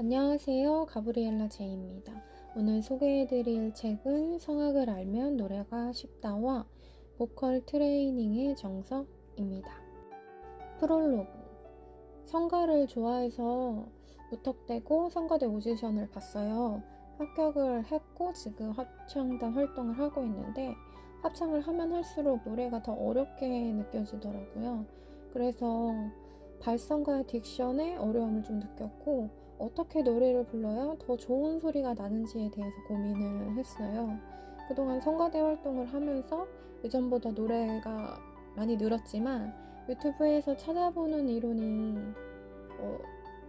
안녕하세요. 가브리엘라 제이입니다. 오늘 소개해드릴 책은 성악을 알면 노래가 쉽다와 보컬 트레이닝의 정석입니다. 프롤로그. 성가를 좋아해서 무턱대고 성가대 오디션을 봤어요. 합격을 했고 지금 합창단 활동을 하고 있는데 합창을 하면 할수록 노래가 더 어렵게 느껴지더라고요. 그래서 발성과 딕션에 어려움을 좀 느꼈고 어떻게 노래를 불러야 더 좋은 소리가 나는지에 대해서 고민을 했어요. 그동안 성가대 활동을 하면서 예전보다 노래가 많이 늘었지만 유튜브에서 찾아보는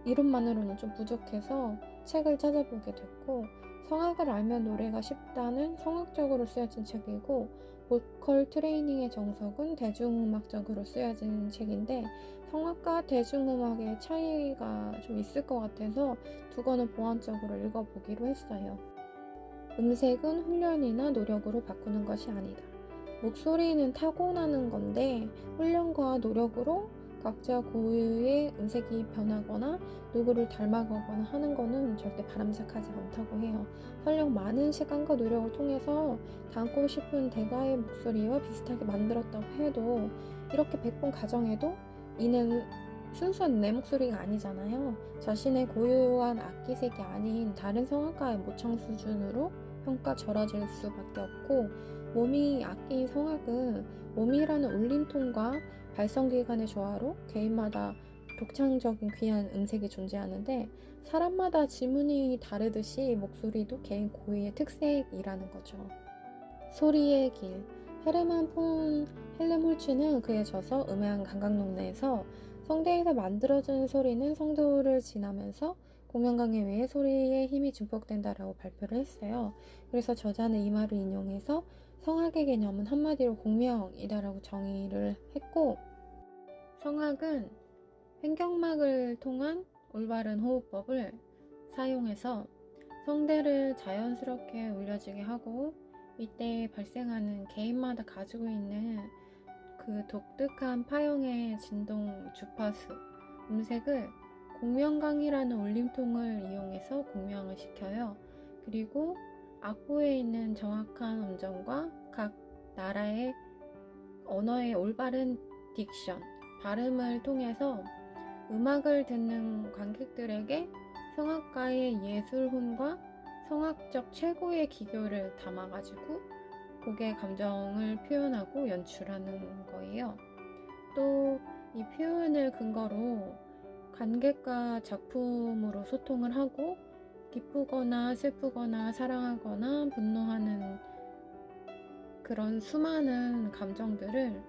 이론만으로는 좀 부족해서 책을 찾아보게 됐고, 성악을 알면 노래가 쉽다는 성악적으로 쓰여진 책이고, 보컬 트레이닝의 정석은 대중음악적으로 쓰여진 책인데, 성악과 대중음악의 차이가 좀 있을 것 같아서 두 권을 보완적으로 읽어보기로 했어요. 음색은 훈련이나 노력으로 바꾸는 것이 아니다. 목소리는 타고나는 건데 훈련과 노력으로 각자 고유의 음색이 변하거나 누구를 닮아가거나 하는 거는 절대 바람직하지 않다고 해요. 설령 많은 시간과 노력을 통해서 닮고 싶은 대가의 목소리와 비슷하게 만들었다고 해도 이렇게 100번 가정해도 이는 순수한 내 목소리가 아니잖아요. 자신의 고유한 악기색이 아닌 다른 성악가의 모창 수준으로 평가절하질 수밖에 없고, 몸이 악기인 성악은 몸이라는 울림통과 발성기관의 조화로 개인마다 독창적인 귀한 음색이 존재하는데, 사람마다 지문이 다르듯이 목소리도 개인 고유의 특색이라는 거죠. 소리의 길. 헤르만 폰 헬름홀츠는 그에 져서 음향 감각론에서 성대에서 만들어진 소리는 성도를 지나면서 공명강에 의해 소리의 힘이 증폭된다라고 발표를 했어요. 그래서 저자는 이 말을 인용해서 성악의 개념은 한마디로 공명이다라고 정의를 했고, 성악은 횡격막을 통한 올바른 호흡법을 사용해서 성대를 자연스럽게 울려지게 하고, 이때 발생하는 개인마다 가지고 있는 그 독특한 파형의 진동 주파수, 음색을 공명강이라는 울림통을 이용해서 공명을 시켜요. 그리고 악보에 있는 정확한 음정과 각 나라의 언어의 올바른 딕션, 발음을 통해서 음악을 듣는 관객들에게 성악가의 예술혼과 성악적 최고의 기교를 담아가지고 곡의 감정을 표현하고 연출하는 거예요. 또 이 표현을 근거로 관객과 작품으로 소통을 하고 기쁘거나 슬프거나 사랑하거나 분노하는 그런 수많은 감정들을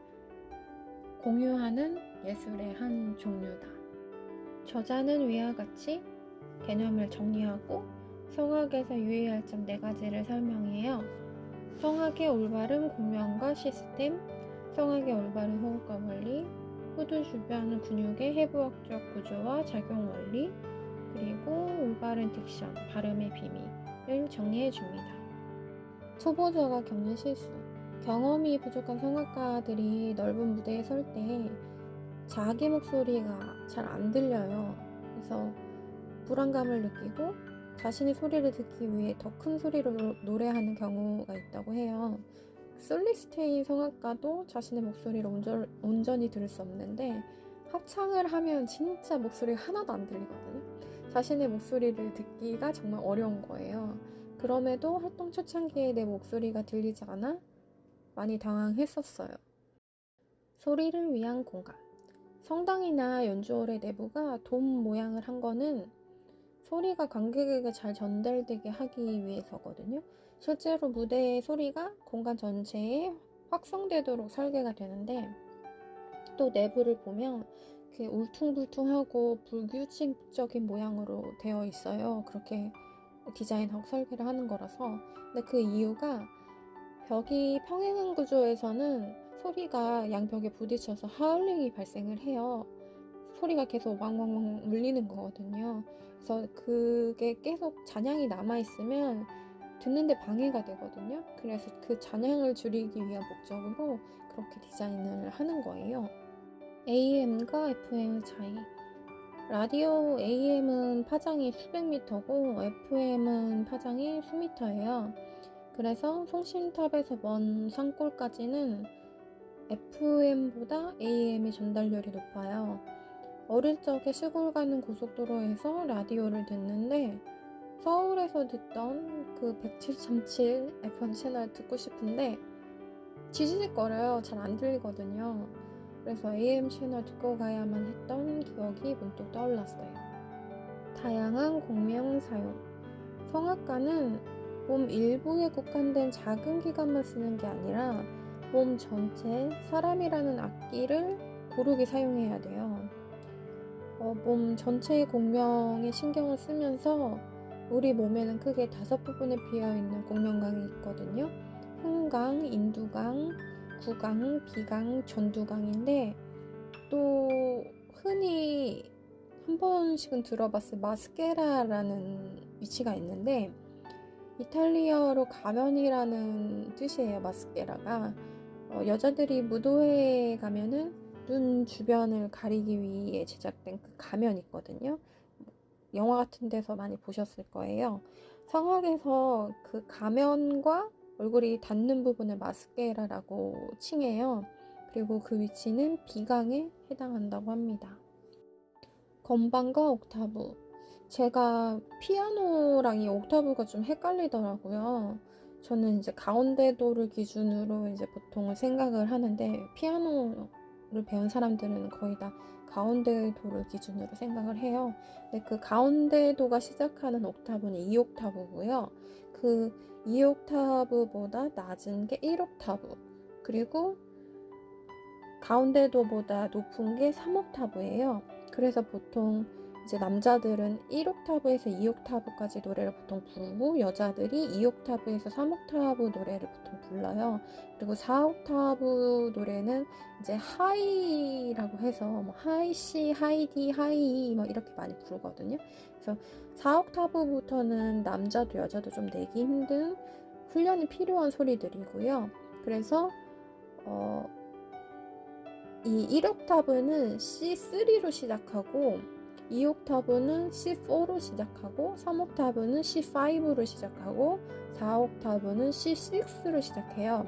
공유하는 예술의 한 종류다. 저자는 위와 같이 개념을 정리하고 성악에서 유의할 점 4가지를 설명해요. 성악의 올바른 공명과 시스템, 성악의 올바른 호흡과 원리, 후두 주변 근육의 해부학적 구조와 작용 원리, 그리고 올바른 딕션, 발음의 비밀을 정리해 줍니다. 초보자가 겪는 실수. 경험이 부족한 성악가들이 넓은 무대에 설 때 자기 목소리가 잘 안 들려요. 그래서 불안감을 느끼고 자신의 소리를 듣기 위해 더 큰 소리로 노래하는 경우가 있다고 해요. 솔리스트인 성악가도 자신의 목소리를 온전히 들을 수 없는데 합창을 하면 진짜 목소리가 하나도 안 들리거든요. 자신의 목소리를 듣기가 정말 어려운 거예요. 그럼에도 활동 초창기에 내 목소리가 들리지 않아 많이 당황했었어요. 소리를 위한 공간. 성당이나 연주홀의 내부가 돔 모양을 한 거는 소리가 관객에게 잘 전달되게 하기 위해서거든요. 실제로 무대의 소리가 공간 전체에 확성되도록 설계가 되는데, 또 내부를 보면 이렇게 울퉁불퉁하고 불규칙적인 모양으로 되어 있어요. 그렇게 디자인하고 설계를 하는 거라서. 근데 그 이유가 벽이 평행한 구조에서는 소리가 양벽에 부딪혀서 하울링이 발생을 해요. 소리가 계속 왕왕왕 울리는 거거든요. 그래서 그게 계속 잔향이 남아있으면 듣는데 방해가 되거든요. 그래서 그 잔향을 줄이기 위한 목적으로 그렇게 디자인을 하는 거예요. AM과 FM의 차이. 라디오 AM은 파장이 수백 미터고 FM은 파장이 수미터예요. 그래서 송신탑에서 먼 산골까지는 FM보다 AM의 전달률이 높아요. 어릴 적에 시골 가는 고속도로에서 라디오를 듣는데 서울에서 듣던 그 107.7 FM 채널 듣고 싶은데 지지직거려요. 잘 안 들리거든요. 그래서 AM 채널 듣고 가야만 했던 기억이 문득 떠올랐어요. 다양한 공명 사용. 성악가는 몸 일부에 국한된 작은 기관만 쓰는 게 아니라 몸 전체, 사람이라는 악기를 고르게 사용해야 돼요. 몸 전체의 공명에 신경을 쓰면서 우리 몸에는 크게 5부분에 비어있는 공명강이 있거든요. 흥강, 인두강, 구강, 비강, 전두강인데 또 흔히 한 번씩은 들어봤을 마스케라라는 위치가 있는데 이탈리아어로 가면이라는 뜻이에요. 마스케라가 여자들이 무도회에 가면은 눈 주변을 가리기 위해 제작된 그 가면이 있거든요. 영화 같은 데서 많이 보셨을 거예요. 성악에서 그 가면과 얼굴이 닿는 부분을 마스케라라고 칭해요. 그리고 그 위치는 비강에 해당한다고 합니다. 건반과 옥타브. 제가 피아노랑 이 옥타브가 좀 헷갈리더라고요. 저는 이제 가운데도를 기준으로 이제 보통 생각을 하는데 피아노를 배운 사람들은 거의 다 가운데도를 기준으로 생각을 해요. 근데 그 가운데도가 시작하는 옥타브는 2옥타브고요. 그 2옥타브보다 낮은 게 1옥타브. 그리고 가운데도보다 높은 게 3옥타브예요. 그래서 보통 이제 남자들은 1옥타브에서 2옥타브까지 노래를 보통 부르고 여자들이 2옥타브에서 3옥타브 노래를 보통 불러요. 그리고 4옥타브 노래는 이제 하이라고 해서 뭐 하이 C, 하이 D, 하이 뭐 이렇게 많이 부르거든요. 그래서 4옥타브부터는 남자도 여자도 좀 내기 힘든 훈련이 필요한 소리들이고요. 그래서 이 1옥타브는 C3로 시작하고 2옥타브는 C4로 시작하고 3옥타브는 C5로 시작하고 4옥타브는 C6로 시작해요.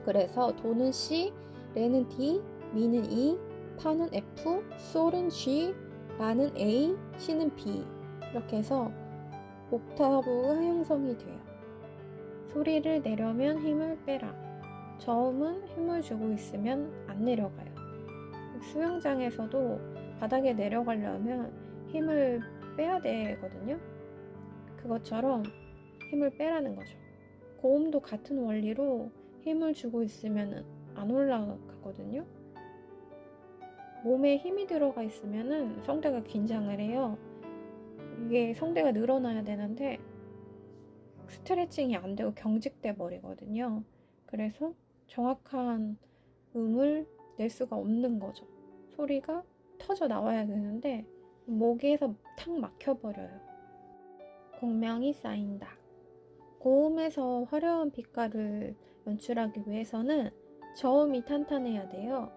그래서 도는 C, 레는 D, 미는 E, 파는 F, 솔은 G, 라는 A, C는 B 이렇게 해서 옥타브가 형성이 돼요. 소리를 내려면 힘을 빼라. 저음은 힘을 주고 있으면 안 내려가요. 수영장에서도 바닥에 내려가려면 힘을 빼야 되거든요. 그것처럼 힘을 빼라는 거죠. 고음도 같은 원리로 힘을 주고 있으면 안 올라가거든요. 몸에 힘이 들어가 있으면 성대가 긴장을 해요. 이게 성대가 늘어나야 되는데 스트레칭이 안 되고 경직돼 버리거든요. 그래서 정확한 음을 낼 수가 없는 거죠. 소리가 터져 나와야 되는데 목에서 탁 막혀버려요. 공명이 쌓인다. 고음에서 화려한 빛깔을 연출하기 위해서는 저음이 탄탄해야 돼요.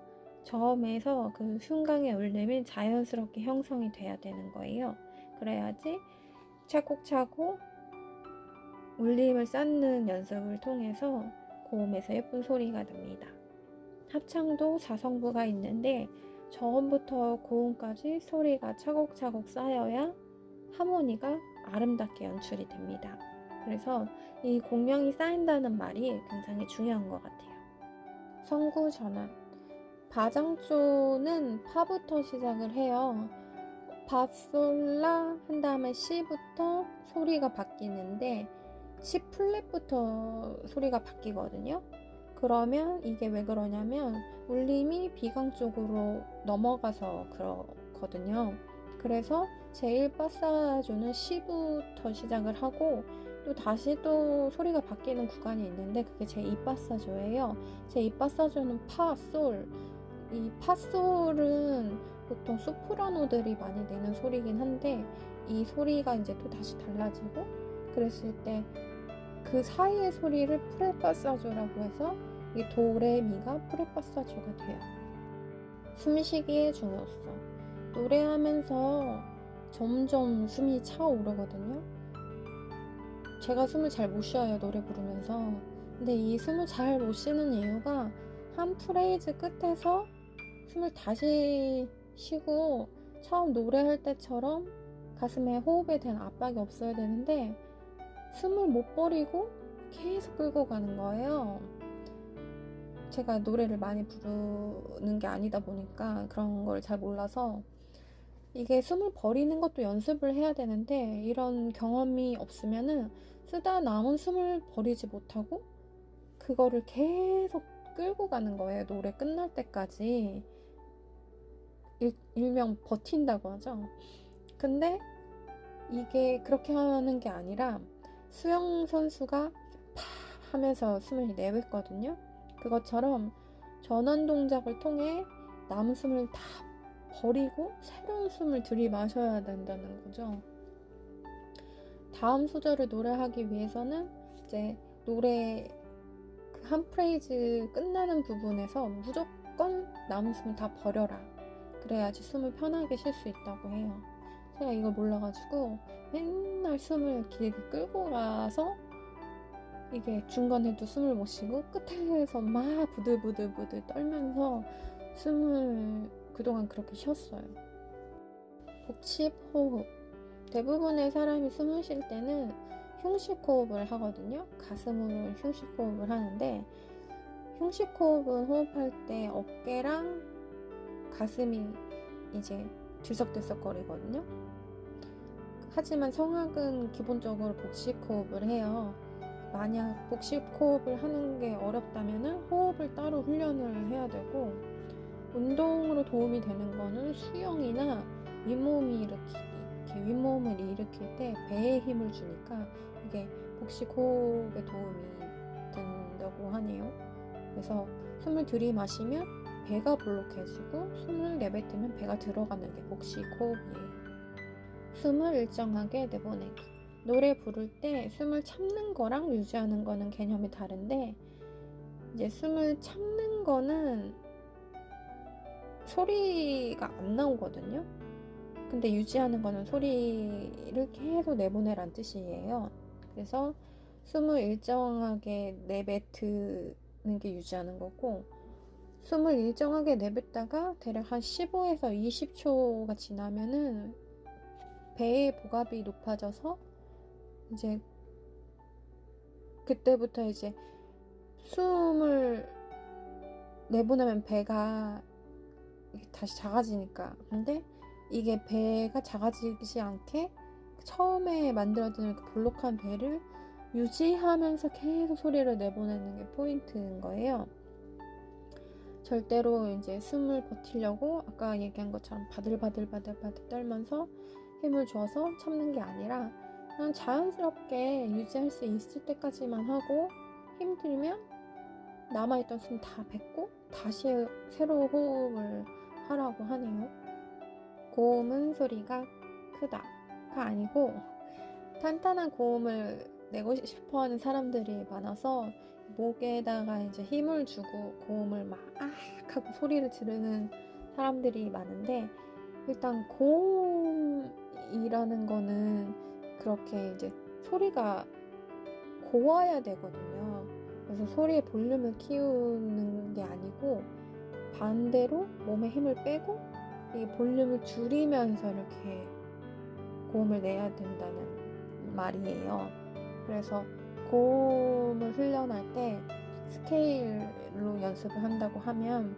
저음에서 그 흉강의 울림이 자연스럽게 형성이 돼야 되는 거예요. 그래야지 차곡차곡 울림을 쌓는 연습을 통해서 고음에서 예쁜 소리가 납니다. 합창도 4성부가 있는데 저음부터 고음까지 소리가 차곡차곡 쌓여야 하모니가 아름답게 연출이 됩니다. 그래서 이 공명이 쌓인다는 말이 굉장히 중요한 것 같아요. 성구 전환. 바장조는 파부터 시작을 해요. 파, 솔, 라 한 다음에 시부터 소리가 바뀌는데 시 플랫부터 소리가 바뀌거든요. 그러면 이게 왜 그러냐면 울림이 비강 쪽으로 넘어가서 그렇거든요. 그래서 제1파사조는 시부터 시작을 하고 또 다시 또 소리가 바뀌는 구간이 있는데 그게 제2파사조예요. 제2파사조는 파, 솔. 이 파, 솔은 보통 소프라노들이 많이 내는 소리긴 한데 이 소리가 이제 또 다시 달라지고 그랬을 때 그 사이의 소리를 프레파사조라고 해서 이 도, 레, 미가 프레파사조가 돼요. 숨쉬기의 중요성. 노래하면서 점점 숨이 차오르거든요. 제가 숨을 잘 못 쉬어요, 노래 부르면서. 근데 이 숨을 잘 못 쉬는 이유가 한 프레이즈 끝에서 숨을 다시 쉬고 처음 노래할 때처럼 가슴에 호흡에 대한 압박이 없어야 되는데 숨을 못 버리고 계속 끌고 가는 거예요. 제가 노래를 많이 부르는 게 아니다 보니까 그런 걸 잘 몰라서 이게 숨을 버리는 것도 연습을 해야 되는데 이런 경험이 없으면은 쓰다 남은 숨을 버리지 못하고 그거를 계속 끌고 가는 거예요. 노래 끝날 때까지. 일명 버틴다고 하죠. 근데 이게 그렇게 하는 게 아니라 수영 선수가 파 하면서 숨을 내뱉거든요. 그것처럼 전원 동작을 통해 남은 숨을 다 버리고 새로운 숨을 들이마셔야 된다는 거죠. 다음 소절을 노래하기 위해서는 이제 노래 그 한 프레이즈 끝나는 부분에서 무조건 남은 숨을 다 버려라. 그래야지 숨을 편하게 쉴 수 있다고 해요. 제가 이걸 몰라가지고 맨날 숨을 길게 끌고 가서 이게 중간에도 숨을 못 쉬고 끝에서 막 부들부들 떨면서 숨을 그동안 그렇게 쉬었어요. 복식 호흡. 대부분의 사람이 숨을 쉴 때는 흉식 호흡을 하거든요. 가슴으로 흉식 호흡을 하는데 흉식 호흡은 호흡할 때 어깨랑 가슴이 이제 들썩들썩거리거든요. 하지만 성악은 기본적으로 복식 호흡을 해요. 만약 복식 호흡을 하는 게 어렵다면 호흡을 따로 훈련을 해야 되고 운동으로 도움이 되는 거는 수영이나 윗몸이 이렇게 윗몸을 일으킬 때 배에 힘을 주니까 이게 복식 호흡에 도움이 된다고 하네요. 그래서 숨을 들이마시면 배가 볼록해지고 숨을 내뱉으면 배가 들어가는 게 복식 호흡이에요. 숨을 일정하게 내보내기. 노래 부를 때 숨을 참는 거랑 유지하는 거는 개념이 다른데 이제 숨을 참는 거는 소리가 안 나오거든요. 근데 유지하는 거는 소리를 계속 내보내란 뜻이에요. 그래서 숨을 일정하게 내뱉는 게 유지하는 거고 숨을 일정하게 내뱉다가 대략 한 15에서 20초가 지나면은 배의 복압이 높아져서 이제 그때부터 이제 숨을 내보내면 배가 다시 작아지니까. 근데 이게 배가 작아지지 않게 처음에 만들어진 그 볼록한 배를 유지하면서 계속 소리를 내보내는 게 포인트인 거예요. 절대로 이제 숨을 버티려고 아까 얘기한 것처럼 바들바들 떨면서 힘을 줘서 참는 게 아니라 그냥 자연스럽게 유지할 수 있을 때까지만 하고 힘들면 남아있던 숨 다 뱉고 다시 새로 호흡을 하라고 하네요. 고음은 소리가 크다가 아니고 탄탄한 고음을 내고 싶어하는 사람들이 많아서 목에다가 이제 힘을 주고 고음을 막 하고 소리를 지르는 사람들이 많은데 일단 고음이라는 거는 그렇게 이제 소리가 고와야 되거든요. 그래서 소리의 볼륨을 키우는 게 아니고 반대로 몸에 힘을 빼고 이 볼륨을 줄이면서 이렇게 고음을 내야 된다는 말이에요. 그래서 고음을 훈련할 때 스케일로 연습을 한다고 하면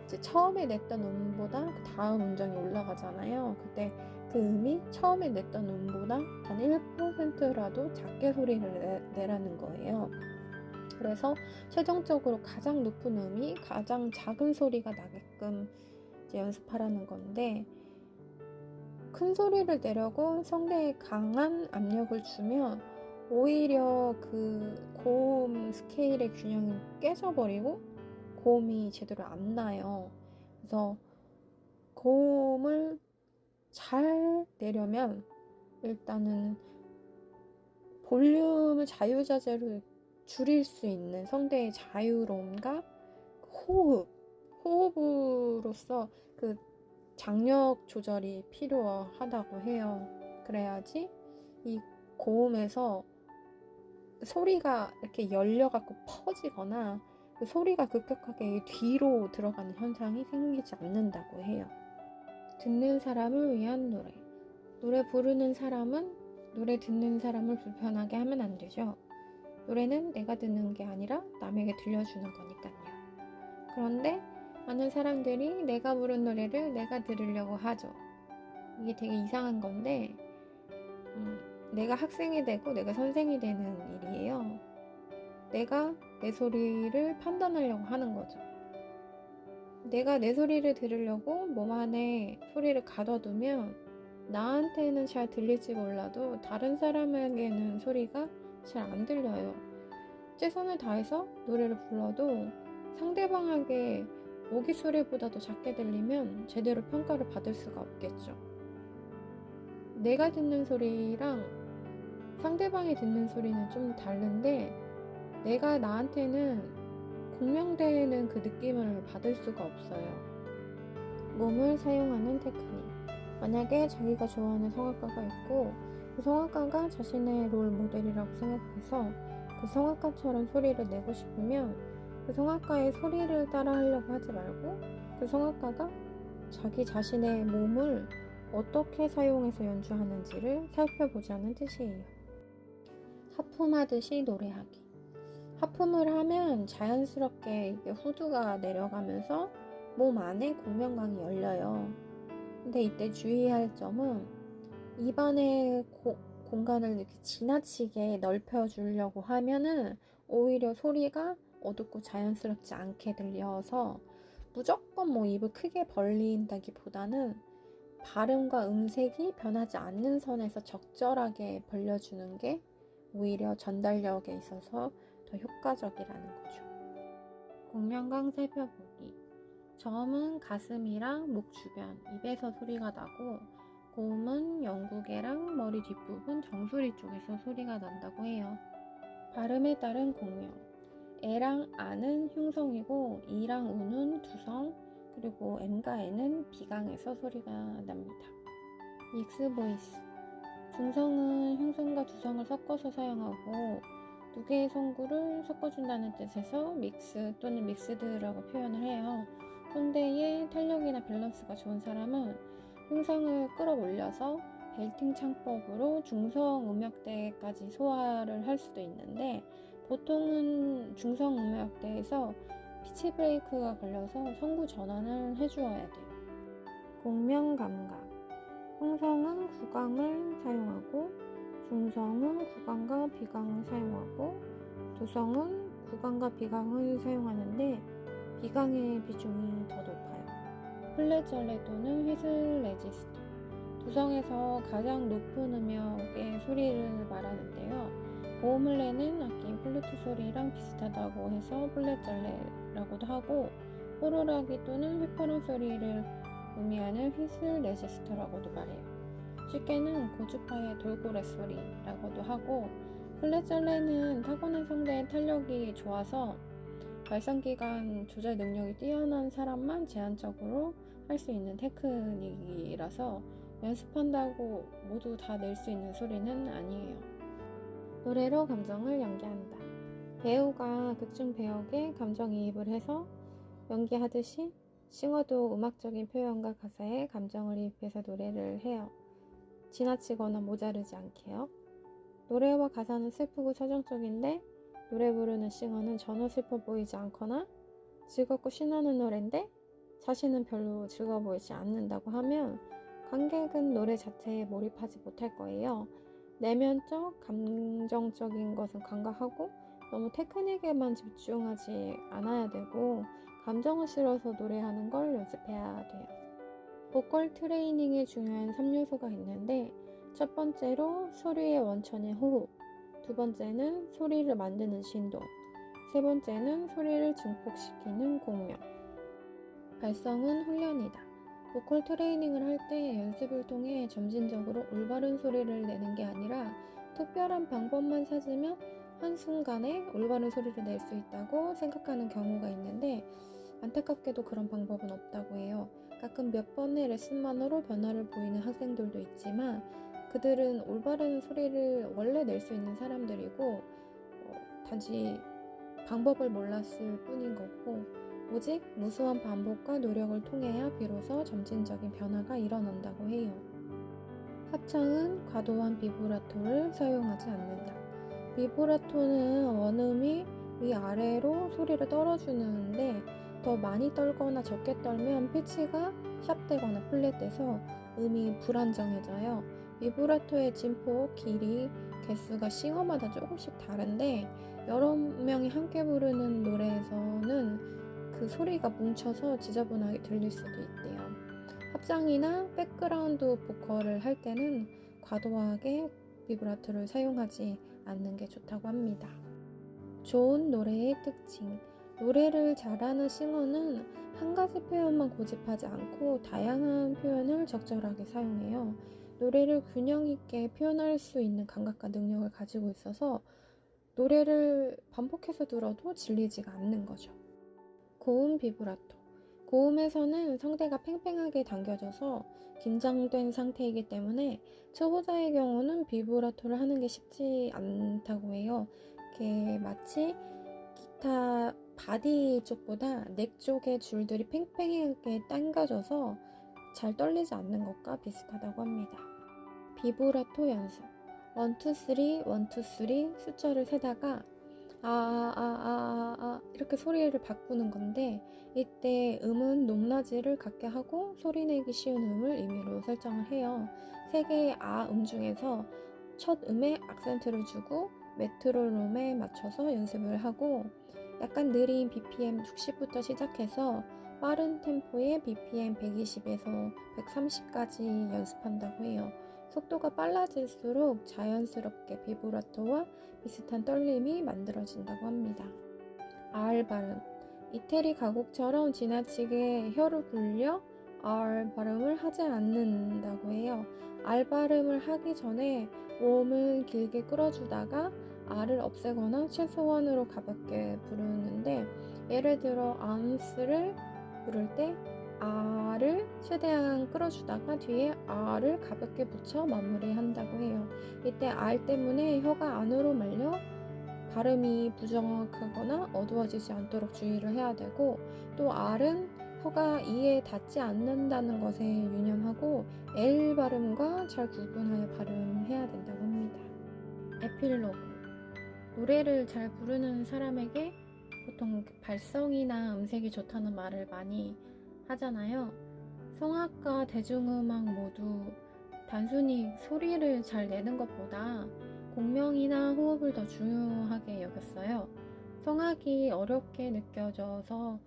이제 처음에 냈던 음보다 그 다음 음정이 올라가잖아요. 그때 그 음이 처음에 냈던 음보다 단 1%라도 작게 소리를 내라는 거예요. 그래서 최종적으로 가장 높은 음이 가장 작은 소리가 나게끔 이제 연습하라는 건데 큰 소리를 내려고 성대에 강한 압력을 주면 오히려 그 고음 스케일의 균형이 깨져버리고 고음이 제대로 안 나요. 그래서 고음을 잘 내려면 일단은 볼륨을 자유자재로 줄일 수 있는 성대의 자유로움과 호흡으로서 그 장력 조절이 필요하다고 해요. 그래야지 이 고음에서 소리가 이렇게 열려갖고 퍼지거나 그 소리가 급격하게 뒤로 들어가는 현상이 생기지 않는다고 해요. 듣는 사람을 위한 노래. 노래 부르는 사람은 노래 듣는 사람을 불편하게 하면 안 되죠. 노래는 내가 듣는 게 아니라 남에게 들려주는 거니까요. 그런데 많은 사람들이 내가 부른 노래를 내가 들으려고 하죠. 이게 되게 이상한 건데 내가 학생이 되고 내가 선생이 되는 일이에요. 내가 내 소리를 판단하려고 하는 거죠. 내가 내 소리를 들으려고 몸 안에 소리를 가둬두면 나한테는 잘 들릴지 몰라도 다른 사람에게는 소리가 잘 안 들려요. 최선을 다해서 노래를 불러도 상대방에게 모기 소리보다도 작게 들리면 제대로 평가를 받을 수가 없겠죠. 내가 듣는 소리랑 상대방이 듣는 소리는 좀 다른데 내가 나한테는 공명되는 그 느낌을 받을 수가 없어요. 몸을 사용하는 테크닉. 만약에 자기가 좋아하는 성악가가 있고 그 성악가가 자신의 롤 모델이라고 생각해서 그 성악가처럼 소리를 내고 싶으면 그 성악가의 소리를 따라 하려고 하지 말고 그 성악가가 자기 자신의 몸을 어떻게 사용해서 연주하는지를 살펴보자는 뜻이에요. 하품하듯이 노래하기. 하품을 하면 자연스럽게 후두가 내려가면서 몸 안에 공명강이 열려요. 근데 이때 주의할 점은 입안의 공간을 이렇게 지나치게 넓혀주려고 하면은 오히려 소리가 어둡고 자연스럽지 않게 들려서 무조건 입을 크게 벌린다기보다는 발음과 음색이 변하지 않는 선에서 적절하게 벌려주는 게 오히려 전달력에 있어서 더 효과적이라는 거죠. 공명강 살펴보기. 저음은 가슴이랑 목 주변, 입에서 소리가 나고 고음은 영구개랑 머리 뒷부분 정수리 쪽에서 소리가 난다고 해요. 발음에 따른 공명. 에랑 아는 흉성이고 이랑 우는 두성, 그리고 M과 N은 비강에서 소리가 납니다. 믹스 보이스. 중성은 흉성과 두성을 섞어서 사용하고 두 개의 성구를 섞어준다는 뜻에서 믹스 또는 믹스드라고 표현을 해요. 손대의 탄력이나 밸런스가 좋은 사람은 흉성을 끌어올려서 벨팅 창법으로 중성 음역대까지 소화를 할 수도 있는데 보통은 중성 음역대에서 피치 브레이크가 걸려서 성구 전환을 해주어야 돼요. 공명 감각. 홍성은 구강을 사용하고 중성은 구강과 비강을 사용하고 두성은 구강과 비강을 사용하는데 비강의 비중이 더 높아요. 플랫절레 또는 휘슬 레지스터. 두성에서 가장 높은 음역의 소리를 말하는데요. 고음을 내는 악기인 플루트 소리랑 비슷하다고 해서 플랫절레라고도 하고 호루라기 또는 휘파람 소리를 의미하는 휘슬 레지스터라고도 말해요. 쉽게는 고주파의 돌고래 소리라고도 하고 플랫절레는 타고난 성대의 탄력이 좋아서 발성기관 조절 능력이 뛰어난 사람만 제한적으로 할 수 있는 테크닉이라서 연습한다고 모두 다 낼 수 있는 소리는 아니에요. 노래로 감정을 연기한다. 배우가 극중 배역에 감정이입을 해서 연기하듯이 싱어도 음악적인 표현과 가사에 감정을 이입해서 노래를 해요. 지나치거나 모자르지 않게요. 노래와 가사는 슬프고 서정적인데 노래 부르는 싱어는 전혀 슬퍼 보이지 않거나 즐겁고 신나는 노래인데 자신은 별로 즐거워 보이지 않는다고 하면 관객은 노래 자체에 몰입하지 못할 거예요. 내면적, 감정적인 것은 간과하고 너무 테크닉에만 집중하지 않아야 되고 감정을 실어서 노래하는 걸 연습해야 돼요. 보컬 트레이닝에 중요한 3요소가 있는데 첫 번째로 소리의 원천인 호흡, 두 번째는 소리를 만드는 신동, 세 번째는 소리를 증폭시키는 공명. 발성은 훈련이다. 보컬 트레이닝을 할 때 연습을 통해 점진적으로 올바른 소리를 내는 게 아니라 특별한 방법만 찾으면 한순간에 올바른 소리를 낼 수 있다고 생각하는 경우가 있는데 안타깝게도 그런 방법은 없다고 해요. 가끔 몇 번의 레슨만으로 변화를 보이는 학생들도 있지만 그들은 올바른 소리를 원래 낼 수 있는 사람들이고 단지 방법을 몰랐을 뿐인 거고 오직 무수한 반복과 노력을 통해야 비로소 점진적인 변화가 일어난다고 해요. 합창은 과도한 비브라토를 사용하지 않는다. 비브라토는 원음이 위아래로 소리를 떨어주는데 더 많이 떨거나 적게 떨면 피치가 샵되거나 플랫돼서 음이 불안정해져요. 비브라토의 진폭, 길이, 개수가 싱어마다 조금씩 다른데 여러 명이 함께 부르는 노래에서는 그 소리가 뭉쳐서 지저분하게 들릴 수도 있대요. 합장이나 백그라운드 보컬을 할 때는 과도하게 비브라토를 사용하지 않는 게 좋다고 합니다. 좋은 노래의 특징. 노래를 잘하는 싱어는 한 가지 표현만 고집하지 않고 다양한 표현을 적절하게 사용해요. 노래를 균형 있게 표현할 수 있는 감각과 능력을 가지고 있어서 노래를 반복해서 들어도 질리지가 않는 거죠. 고음 비브라토. 고음에서는 성대가 팽팽하게 당겨져서 긴장된 상태이기 때문에 초보자의 경우는 비브라토를 하는 게 쉽지 않다고 해요. 이게 마치 기타 바디 쪽보다 넥 쪽의 줄들이 팽팽하게 당겨져서 잘 떨리지 않는 것과 비슷하다고 합니다. 비브라토 연습. 1, 2, 3, 1, 2, 3 숫자를 세다가 이렇게 소리를 바꾸는 건데 이때 음은 높낮이를 갖게 하고 소리내기 쉬운 음을 임의로 설정을 해요. 세 개의 음 중에서 첫 음에 악센트를 주고 메트로놈에 맞춰서 연습을 하고 약간 느린 BPM 60부터 시작해서 빠른 템포의 BPM 120에서 130까지 연습한다고 해요. 속도가 빨라질수록 자연스럽게 비브라토와 비슷한 떨림이 만들어진다고 합니다. R 발음. 이태리 가곡처럼 지나치게 혀를 굴려 R 발음을 하지 않는다고 해요. R 발음을 하기 전에 웜을 길게 끌어주다가 R을 없애거나 최소한으로 가볍게 부르는데 예를 들어 arms를 부를 때 R을 최대한 끌어주다가 뒤에 R을 가볍게 붙여 마무리한다고 해요. 이때 R 때문에 혀가 안으로 말려 발음이 부정확하거나 어두워지지 않도록 주의를 해야 되고 또 R은 혀가 이에 닿지 않는다는 것에 유념하고 L 발음과 잘 구분하여 발음해야 된다고 합니다. 에필로그. 노래를 잘 부르는 사람에게 보통 발성이나 음색이 좋다는 말을 많이 하잖아요. 성악과 대중음악 모두 단순히 소리를 잘 내는 것보다 공명이나 호흡을 더 중요하게 여겼어요. 성악이 어렵게 느껴져서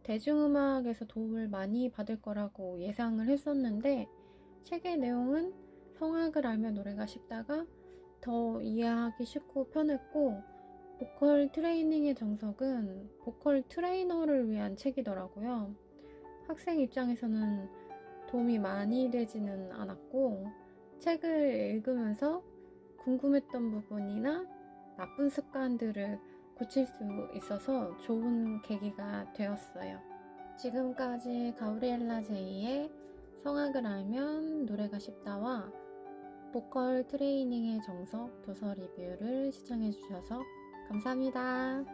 대중음악에서 도움을 많이 받을 거라고 예상을 했었는데 책의 내용은 성악을 알면 노래가 쉽다가 더 이해하기 쉽고 편했고 보컬 트레이닝의 정석은 보컬 트레이너를 위한 책이더라고요. 학생 입장에서는 도움이 많이 되지는 않았고 책을 읽으면서 궁금했던 부분이나 나쁜 습관들을 고칠 수 있어서 좋은 계기가 되었어요. 지금까지 가브리엘라 제이의 성악을 알면 노래가 쉽다와 보컬 트레이닝의 정석 도서 리뷰를 시청해주셔서 감사합니다.